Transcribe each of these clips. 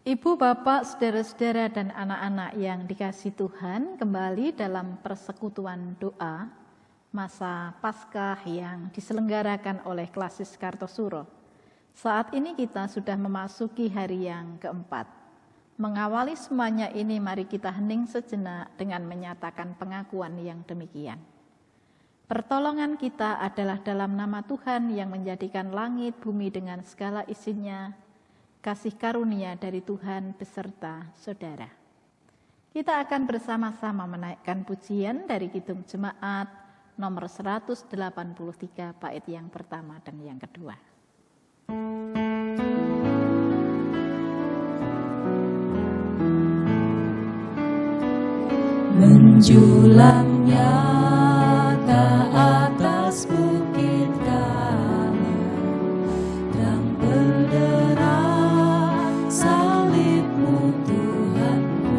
Ibu, Bapak, saudara-saudara, dan anak-anak yang dikasihi Tuhan, kembali dalam persekutuan doa masa Paskah yang diselenggarakan oleh Klasis Kartosuro. Saat ini kita sudah memasuki hari yang keempat. Mengawali semuanya ini, mari kita hening sejenak dengan menyatakan pengakuan yang demikian. Pertolongan kita adalah dalam nama Tuhan yang menjadikan langit bumi dengan segala isinya, kasih karunia dari Tuhan beserta saudara. Kita akan bersama-sama menaikkan pujian dari Kidung Jemaat nomor 183 bait yang pertama dan yang kedua. Menjulang nyata atas bukit Karmel, dan berderah salibmu Tuhanku.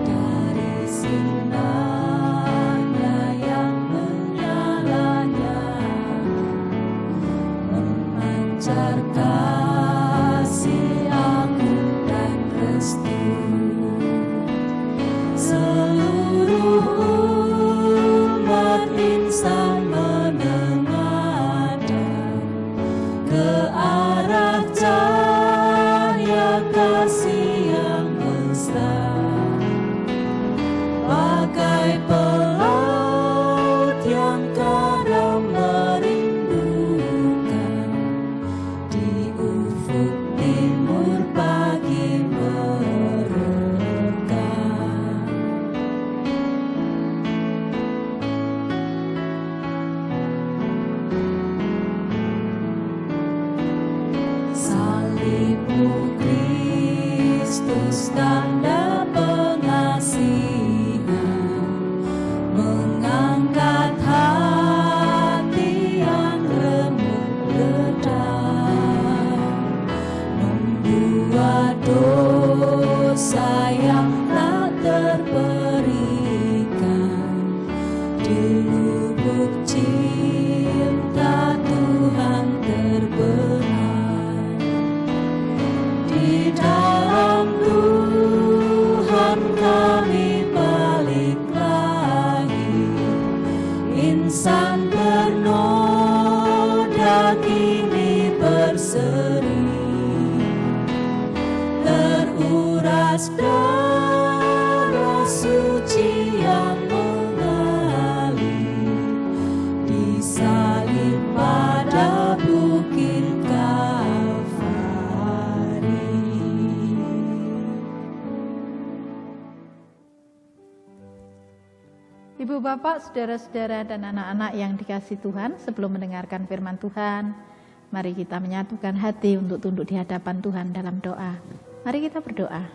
Dari sinarnya yang menyala-nyala, memancar kasih agung dan restu. Seluruh umat insan menengadah ke arah cahaya kasih yang mesra, bagai pelaut yang kadang merindukan di ufuk timur pagi Kristus tanda pengasihan, mengangkat hati yang remuk redam, membuat dosa yang tak terberikan di lubuk cinta Tuhan terbenar. Di dalam Tuhan kami balik lagi, insan bernoda kini berseri, teruras darah suci yang mengalir, disalib pada bukit Ibu, Bapak, saudara-saudara, dan anak-anak yang dikasihi Tuhan, sebelum mendengarkan firman Tuhan, mari kita menyatukan hati untuk tunduk di hadapan Tuhan dalam doa. Mari kita berdoa.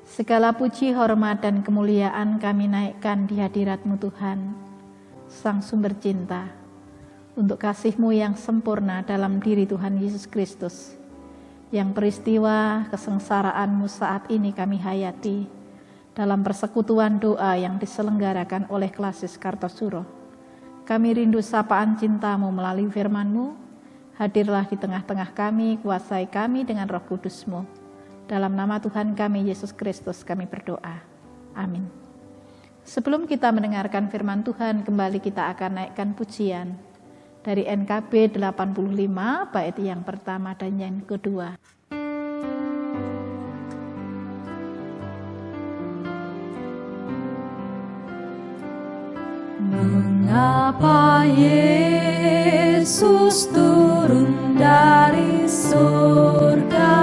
Segala puji, hormat, dan kemuliaan kami naikkan di hadirat-Mu Tuhan, Sang Sumber Cinta, untuk kasih-Mu yang sempurna dalam diri Tuhan Yesus Kristus, yang peristiwa kesengsaraan-Mu saat ini kami hayati, dalam persekutuan doa yang diselenggarakan oleh Klasis Kartosuro. Kami rindu sapaan cinta-Mu melalui firman-Mu. Hadirlah di tengah-tengah kami, kuasai kami dengan Roh Kudus-Mu. Dalam nama Tuhan kami Yesus Kristus kami berdoa. Amin. Sebelum kita mendengarkan firman Tuhan, kembali kita akan naikkan pujian dari NKB 85 bait yang pertama dan yang kedua. Mengapa Yesus turun dari surga,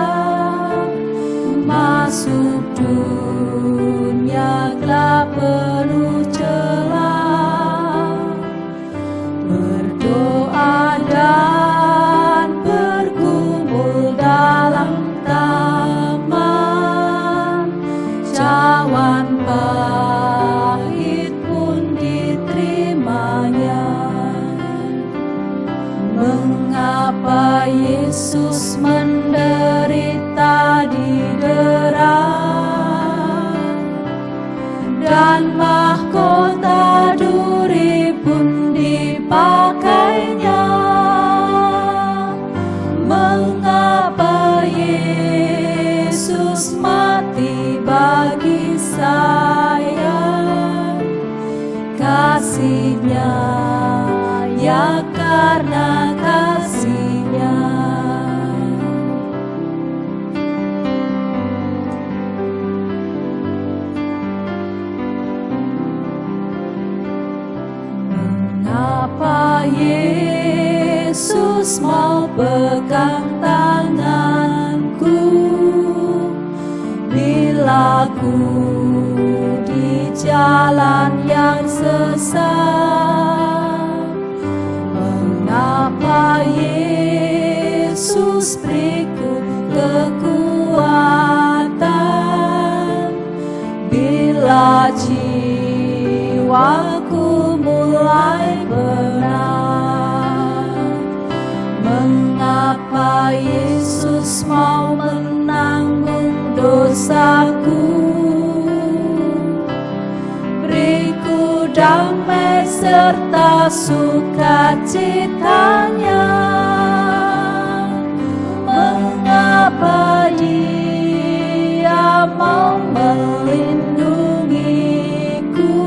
masuk dunia gelap penuh celah, berdoa dan bergumul dalam taman, cawan pahit pun diterimanya. Mengapa Yesus menderita di darat, dan mahkota duri pun dipakainya? Mengapa Yesus kasih-Nya, ya karena kasih-Nya. Mengapa Yesus mau pegang tanganku bila ku di jalan yang sesat? Mengapa Yesus beriku kekuatan bila jiwaku mulai berat? Mengapa Yesus mau menanggung dosaku? Beriku damai serta sukacitanya. Mengapa Dia mau melindungiku?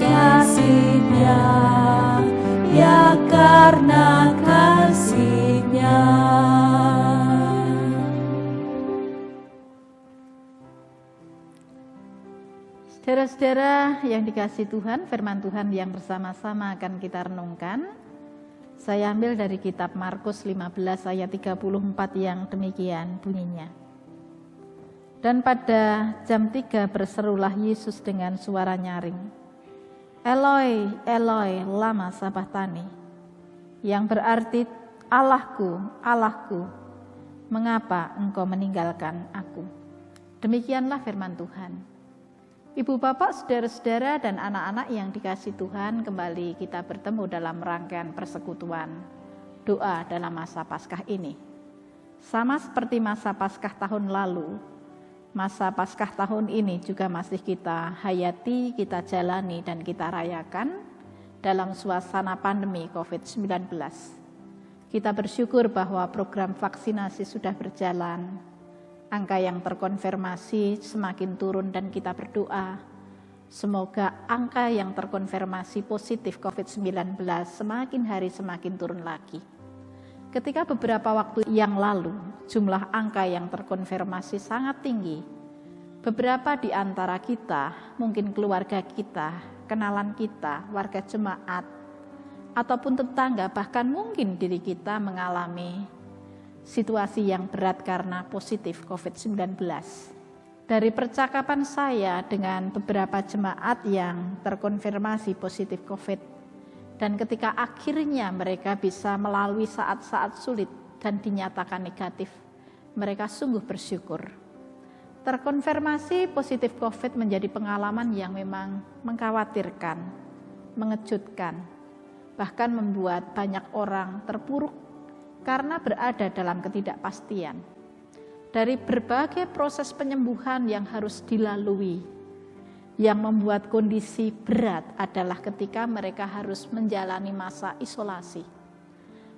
Kasih-Nya, ya karena kasih-Nya. Saudara-saudara yang dikasihi Tuhan, firman Tuhan yang bersama-sama akan kita renungkan. Saya ambil dari kitab Markus 15 ayat 34 yang demikian bunyinya. Dan pada jam 3 berserulah Yesus dengan suara nyaring, Eloi, Eloi, lama sabachthani, yang berarti Allahku, Allahku, mengapa engkau meninggalkan aku? Demikianlah firman Tuhan. Ibu, bapak, saudara-saudara, dan anak-anak yang dikasihi Tuhan, kembali kita bertemu dalam rangkaian persekutuan doa dalam masa Paskah ini. Sama seperti masa Paskah tahun lalu, masa Paskah tahun ini juga masih kita hayati, kita jalani, dan kita rayakan dalam suasana pandemi COVID-19. Kita bersyukur bahwa program vaksinasi sudah berjalan, angka yang terkonfirmasi semakin turun, dan kita berdoa semoga angka yang terkonfirmasi positif COVID-19 semakin hari semakin turun lagi. Ketika beberapa waktu yang lalu jumlah angka yang terkonfirmasi sangat tinggi, beberapa di antara kita, mungkin keluarga kita, kenalan kita, warga jemaat, ataupun tetangga, bahkan mungkin diri kita mengalami situasi yang berat karena positif COVID-19. Dari percakapan saya dengan beberapa jemaat yang terkonfirmasi positif COVID, dan ketika akhirnya mereka bisa melalui saat-saat sulit dan dinyatakan negatif, mereka sungguh bersyukur. Terkonfirmasi positif COVID menjadi pengalaman yang memang mengkhawatirkan, mengejutkan, bahkan membuat banyak orang terpuruk karena berada dalam ketidakpastian. Dari berbagai proses penyembuhan yang harus dilalui, yang membuat kondisi berat adalah ketika mereka harus menjalani masa isolasi.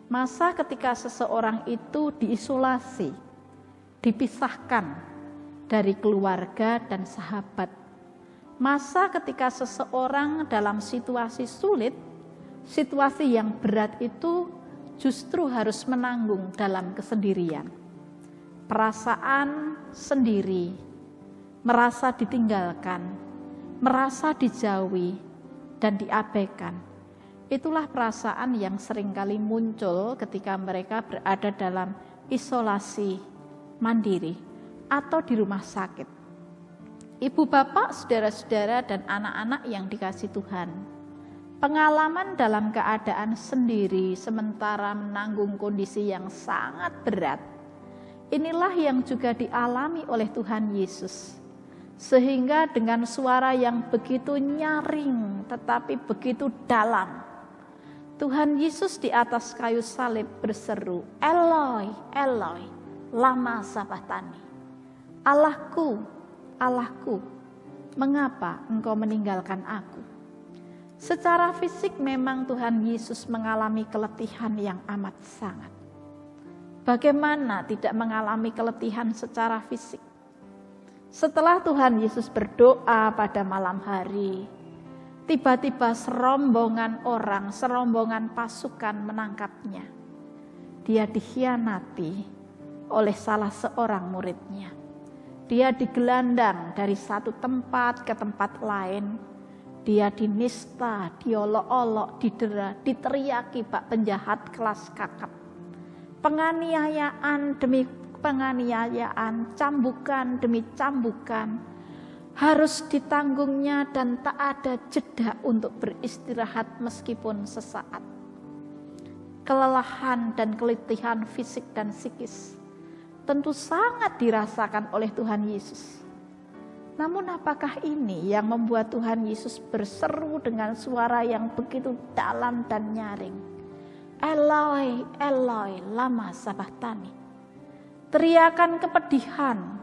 Masa ketika seseorang itu diisolasi, dipisahkan dari keluarga dan sahabat. Masa ketika seseorang dalam situasi sulit, situasi yang berat itu justru harus menanggung dalam kesendirian. Perasaan sendiri, merasa ditinggalkan, merasa dijauhi, dan diabaikan. Itulah perasaan yang seringkali muncul ketika mereka berada dalam isolasi mandiri atau di rumah sakit. Ibu, bapak, saudara-saudara, dan anak-anak yang dikasihi Tuhan, pengalaman dalam keadaan sendiri sementara menanggung kondisi yang sangat berat, inilah yang juga dialami oleh Tuhan Yesus. Sehingga dengan suara yang begitu nyaring tetapi begitu dalam, Tuhan Yesus di atas kayu salib berseru, Eloi, Eloi, lama sabachthani. Allahku, Allahku, mengapa engkau meninggalkan aku? Secara fisik memang Tuhan Yesus mengalami keletihan yang amat sangat. Bagaimana tidak mengalami keletihan secara fisik? Setelah Tuhan Yesus berdoa pada malam hari, tiba-tiba serombongan orang, serombongan pasukan menangkapnya. Dia dikhianati oleh salah seorang muridnya. Dia digelandang dari satu tempat ke tempat lain. Dia dinista, diolok-olok, didera, diteriaki bak penjahat kelas kakap. Penganiayaan demi penganiayaan, cambukan demi cambukan, harus ditanggungnya dan tak ada jeda untuk beristirahat meskipun sesaat. Kelelahan dan keletihan fisik dan psikis tentu sangat dirasakan oleh Tuhan Yesus. Namun apakah ini yang membuat Tuhan Yesus berseru dengan suara yang begitu dalam dan nyaring? Eloi, Eloi, lama sabachthani. Teriakan kepedihan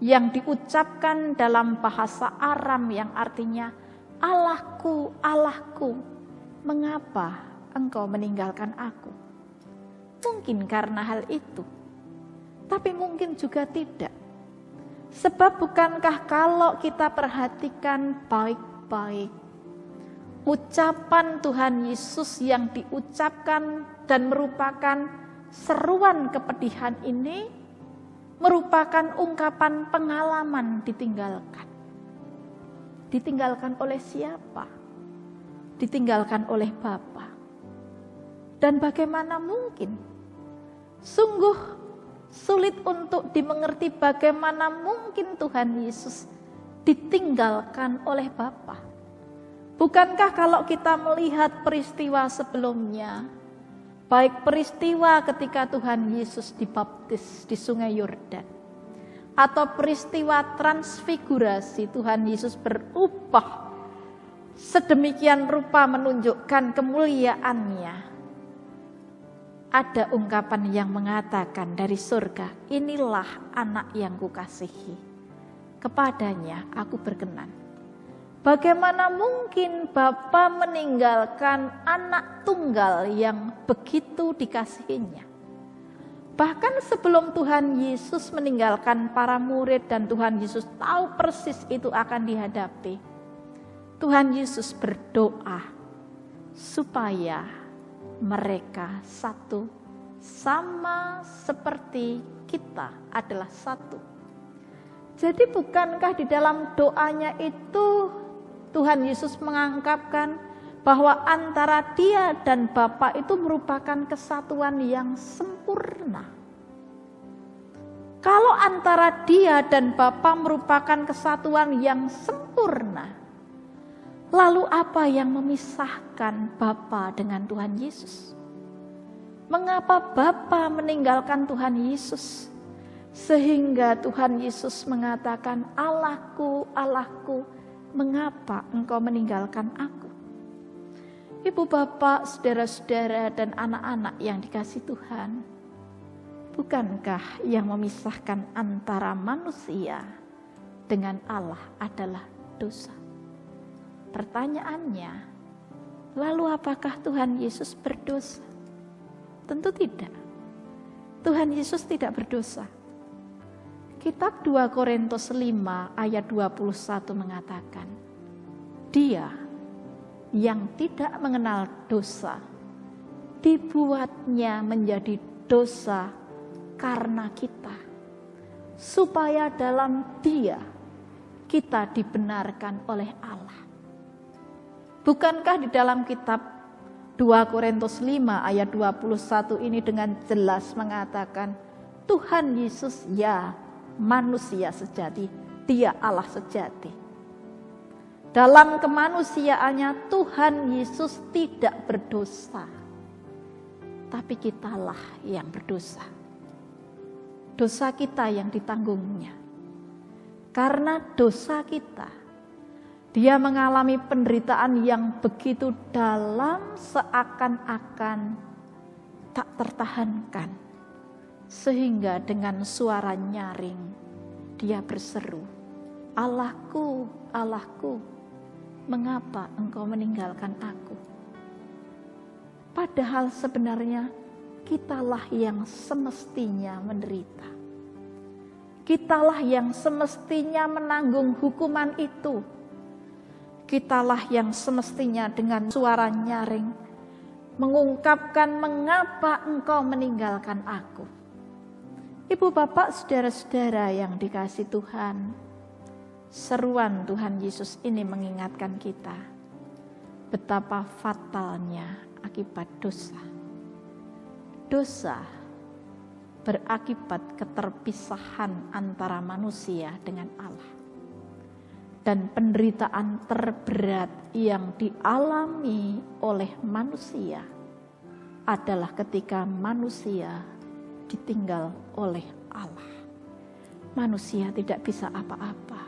yang diucapkan dalam bahasa Aram yang artinya, Allahku, Allahku, mengapa engkau meninggalkan aku? Mungkin karena hal itu, tapi mungkin juga tidak. Sebab bukankah kalau kita perhatikan baik-baik, ucapan Tuhan Yesus yang diucapkan dan merupakan seruan kepedihan ini merupakan ungkapan pengalaman ditinggalkan. Ditinggalkan oleh siapa? Ditinggalkan oleh Bapa. Dan bagaimana mungkin? Sungguh sulit untuk dimengerti bagaimana mungkin Tuhan Yesus ditinggalkan oleh Bapa. Bukankah kalau kita melihat peristiwa sebelumnya, baik peristiwa ketika Tuhan Yesus dibaptis di Sungai Yordan, atau peristiwa transfigurasi Tuhan Yesus berubah sedemikian rupa menunjukkan kemuliaannya, ada ungkapan yang mengatakan dari surga, inilah anak yang kukasihi, kepadanya aku berkenan. Bagaimana mungkin Bapa meninggalkan anak tunggal yang begitu dikasihinya? Bahkan sebelum Tuhan Yesus meninggalkan para murid dan Tuhan Yesus tahu persis itu akan dihadapi, Tuhan Yesus berdoa supaya mereka satu, sama seperti kita adalah satu. Jadi bukankah di dalam doanya itu Tuhan Yesus mengungkapkan bahwa antara Dia dan Bapa itu merupakan kesatuan yang sempurna. Kalau antara Dia dan Bapa merupakan kesatuan yang sempurna, lalu apa yang memisahkan Bapa dengan Tuhan Yesus? Mengapa Bapa meninggalkan Tuhan Yesus? Sehingga Tuhan Yesus mengatakan, Allahku, Allahku, mengapa engkau meninggalkan aku? Ibu bapak, saudara-saudara dan anak-anak yang dikasihi Tuhan, bukankah yang memisahkan antara manusia dengan Allah adalah dosa? Pertanyaannya, lalu apakah Tuhan Yesus berdosa? Tentu tidak. Tuhan Yesus tidak berdosa. Kitab 2 Korintus 5 ayat 21 mengatakan, Dia yang tidak mengenal dosa, dibuatnya menjadi dosa karena kita, supaya dalam Dia kita dibenarkan oleh Allah. Bukankah di dalam kitab 2 Korintus 5 ayat 21 ini dengan jelas mengatakan, Tuhan Yesus ya manusia sejati, Dia Allah sejati. Dalam kemanusiaannya Tuhan Yesus tidak berdosa, tapi kitalah yang berdosa. Dosa kita yang ditanggungnya. Karena dosa kita, Dia mengalami penderitaan yang begitu dalam seakan-akan tak tertahankan. Sehingga dengan suara nyaring Dia berseru, Allahku, Allahku, mengapa engkau meninggalkan aku? Padahal sebenarnya kitalah yang semestinya menderita. Kitalah yang semestinya menanggung hukuman itu. Kitalah yang semestinya dengan suara nyaring mengungkapkan mengapa engkau meninggalkan aku. Ibu bapak saudara-saudara yang dikasihi Tuhan, seruan Tuhan Yesus ini mengingatkan kita betapa fatalnya akibat dosa. Dosa berakibat keterpisahan antara manusia dengan Allah. Dan penderitaan terberat yang dialami oleh manusia adalah ketika manusia ditinggal oleh Allah. Manusia tidak bisa apa-apa.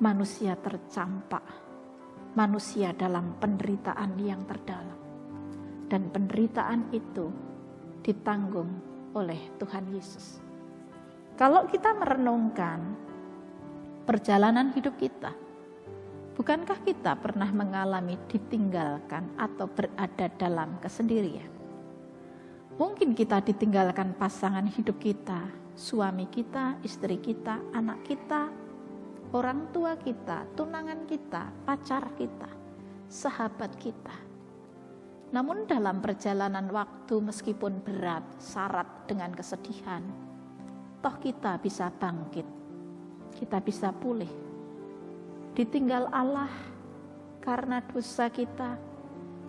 Manusia tercampak. Manusia dalam penderitaan yang terdalam. Dan penderitaan itu ditanggung oleh Tuhan Yesus. Kalau kita merenungkan perjalanan hidup kita, bukankah kita pernah mengalami ditinggalkan atau berada dalam kesendirian? Mungkin kita ditinggalkan pasangan hidup kita, suami kita, istri kita, anak kita, orang tua kita, tunangan kita, pacar kita, sahabat kita. Namun dalam perjalanan waktu meskipun berat, syarat dengan kesedihan, toh kita bisa bangkit, kita bisa pulih. Ditinggal Allah karena dosa kita,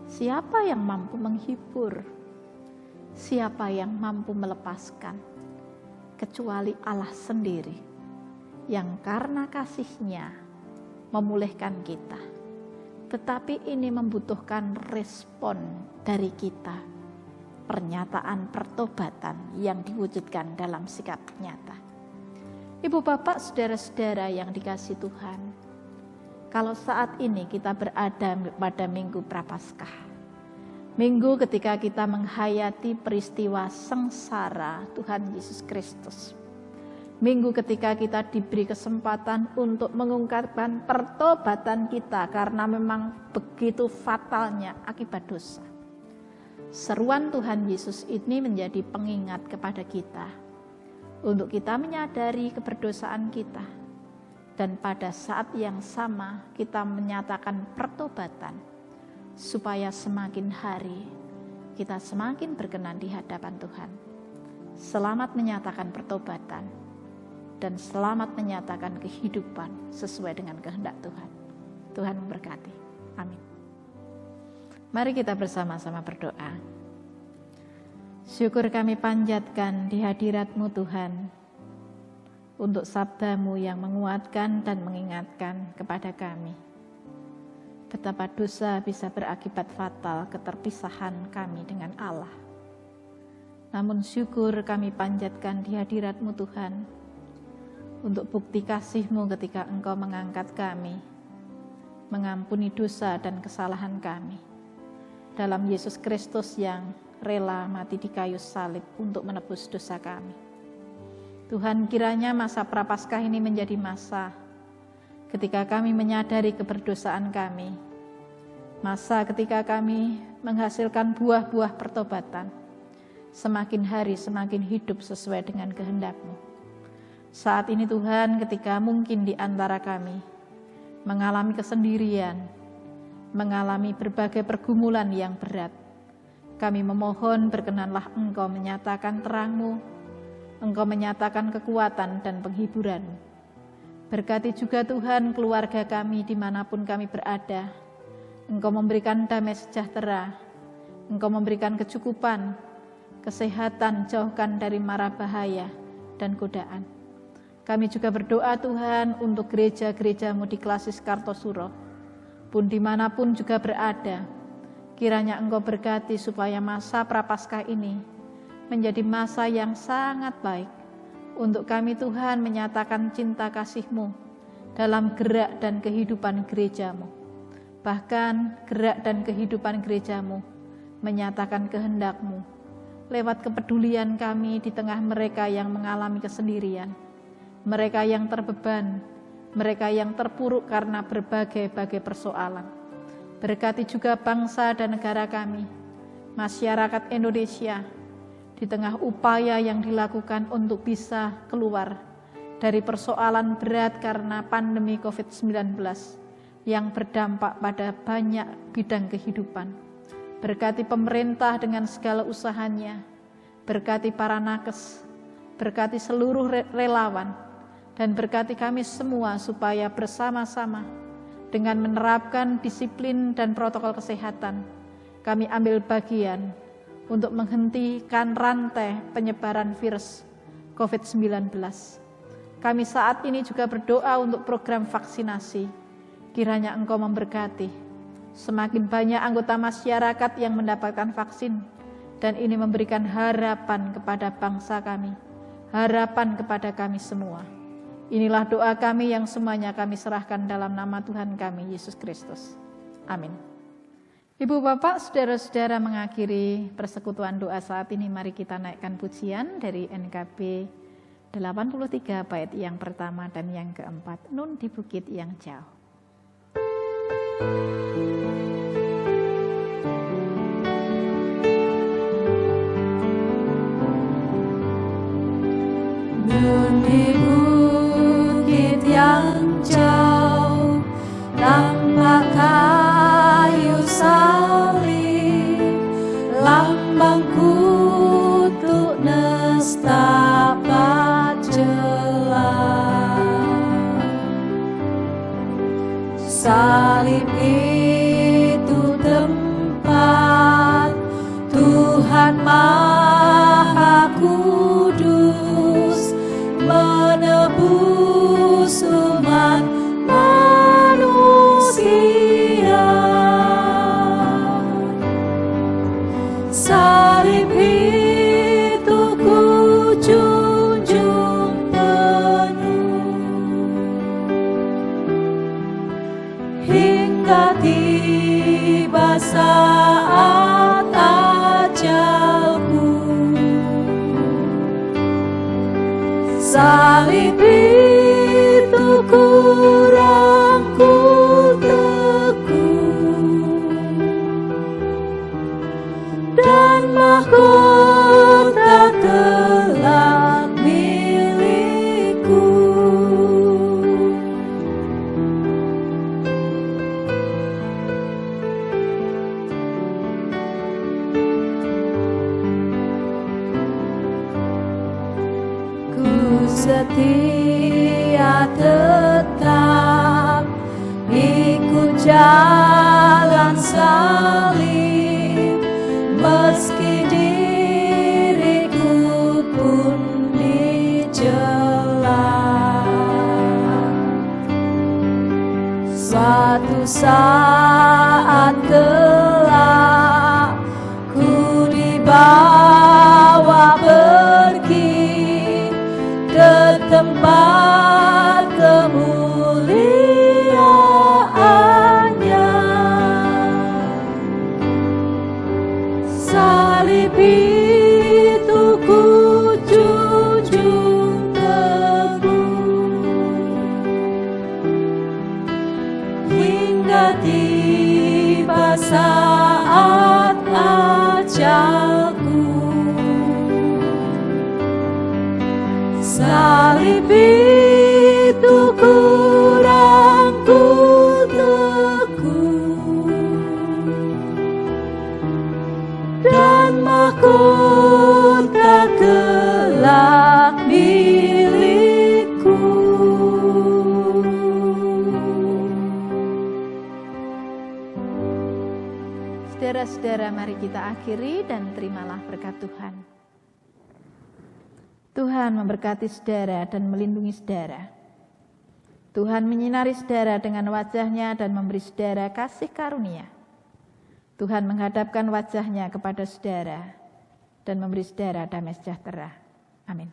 siapa yang mampu menghibur? Siapa yang mampu melepaskan? Kecuali Allah sendiri, yang karena kasih-Nya memulihkan kita. Tetapi ini membutuhkan respon dari kita, pernyataan pertobatan yang diwujudkan dalam sikap nyata. Ibu bapak saudara-saudara yang dikasihi Tuhan, kalau saat ini kita berada pada Minggu Prapaskah, Minggu ketika kita menghayati peristiwa sengsara Tuhan Yesus Kristus, Minggu ketika kita diberi kesempatan untuk mengungkapkan pertobatan kita karena memang begitu fatalnya akibat dosa. Seruan Tuhan Yesus ini menjadi pengingat kepada kita untuk kita menyadari keberdosaan kita, dan pada saat yang sama kita menyatakan pertobatan supaya semakin hari kita semakin berkenan di hadapan Tuhan. Selamat menyatakan pertobatan dan selamat menyatakan kehidupan sesuai dengan kehendak Tuhan. Tuhan memberkati. Amin. Mari kita bersama-sama berdoa. Syukur kami panjatkan di hadirat-Mu Tuhan, untuk sabda-Mu yang menguatkan dan mengingatkan kepada kami betapa dosa bisa berakibat fatal keterpisahan kami dengan Allah. Namun syukur kami panjatkan di hadirat-Mu Tuhan, untuk bukti kasih-Mu ketika Engkau mengangkat kami, mengampuni dosa dan kesalahan kami, dalam Yesus Kristus yang rela mati di kayu salib untuk menebus dosa kami. Tuhan, kiranya masa Prapaskah ini menjadi masa ketika kami menyadari keberdosaan kami, masa ketika kami menghasilkan buah-buah pertobatan, semakin hari semakin hidup sesuai dengan kehendak-Mu. Saat ini Tuhan, ketika mungkin di antara kami mengalami kesendirian, mengalami berbagai pergumulan yang berat, kami memohon berkenanlah Engkau menyatakan terang-Mu, Engkau menyatakan kekuatan dan penghiburan. Berkati juga Tuhan keluarga kami dimanapun kami berada. Engkau memberikan damai sejahtera, Engkau memberikan kecukupan, kesehatan, jauhkan dari mara bahaya dan godaan. Kami juga berdoa Tuhan untuk gereja-gereja-Mu di Klasis Kartosuro, pun dimanapun juga berada. Kiranya Engkau berkati supaya masa Prapaskah ini menjadi masa yang sangat baik untuk kami Tuhan menyatakan cinta kasih-Mu dalam gerak dan kehidupan gereja-Mu. Bahkan gerak dan kehidupan gereja-Mu menyatakan kehendak-Mu lewat kepedulian kami di tengah mereka yang mengalami kesendirian, mereka yang terbeban, mereka yang terpuruk karena berbagai-bagai persoalan. Berkati juga bangsa dan negara kami, masyarakat Indonesia, di tengah upaya yang dilakukan untuk bisa keluar dari persoalan berat karena pandemi COVID-19, yang berdampak pada banyak bidang kehidupan. Berkati pemerintah dengan segala usahanya, berkati para nakes, berkati seluruh relawan, dan berkati kami semua supaya bersama-sama dengan menerapkan disiplin dan protokol kesehatan, kami ambil bagian untuk menghentikan rantai penyebaran virus COVID-19. Kami saat ini juga berdoa untuk program vaksinasi. Kiranya Engkau memberkati semakin banyak anggota masyarakat yang mendapatkan vaksin, dan ini memberikan harapan kepada bangsa kami, harapan kepada kami semua. Inilah doa kami yang semuanya kami serahkan dalam nama Tuhan kami, Yesus Kristus. Amin. Ibu Bapak, saudara-saudara, mengakhiri persekutuan doa saat ini, mari kita naikkan pujian dari NKB 83 bait yang pertama dan yang keempat, Nun di Bukit yang Jauh. Nun di bukit yang jauh, nampak kayu salib, lambang kutuk nestapa celah. Salib itu tempat Tuhan Maha Kudus menebus umat manusia. Salib itu ku junjung penuh hingga tiba saat ajalku. Salib itu ku rangkul teguh, dan mahkota kelak milikku. Setia tetap ikut jalan salib, meski diriku pun dicela. Suatu saat kelak ku dibawa pergi ke tempat kemuliaannya. Salib itu ku junjung teguh hingga tiba saat ajalku. Salib itu ku rangkul teguh, dan mahkota kelak milikku. Saudara-saudara, mari kita akhiri dan terimalah berkat Tuhan. Tuhan memberkati saudara dan melindungi saudara. Tuhan menyinari saudara dengan wajah-Nya dan memberi saudara kasih karunia. Tuhan menghadapkan wajah-Nya kepada saudara dan memberi saudara damai sejahtera. Amin.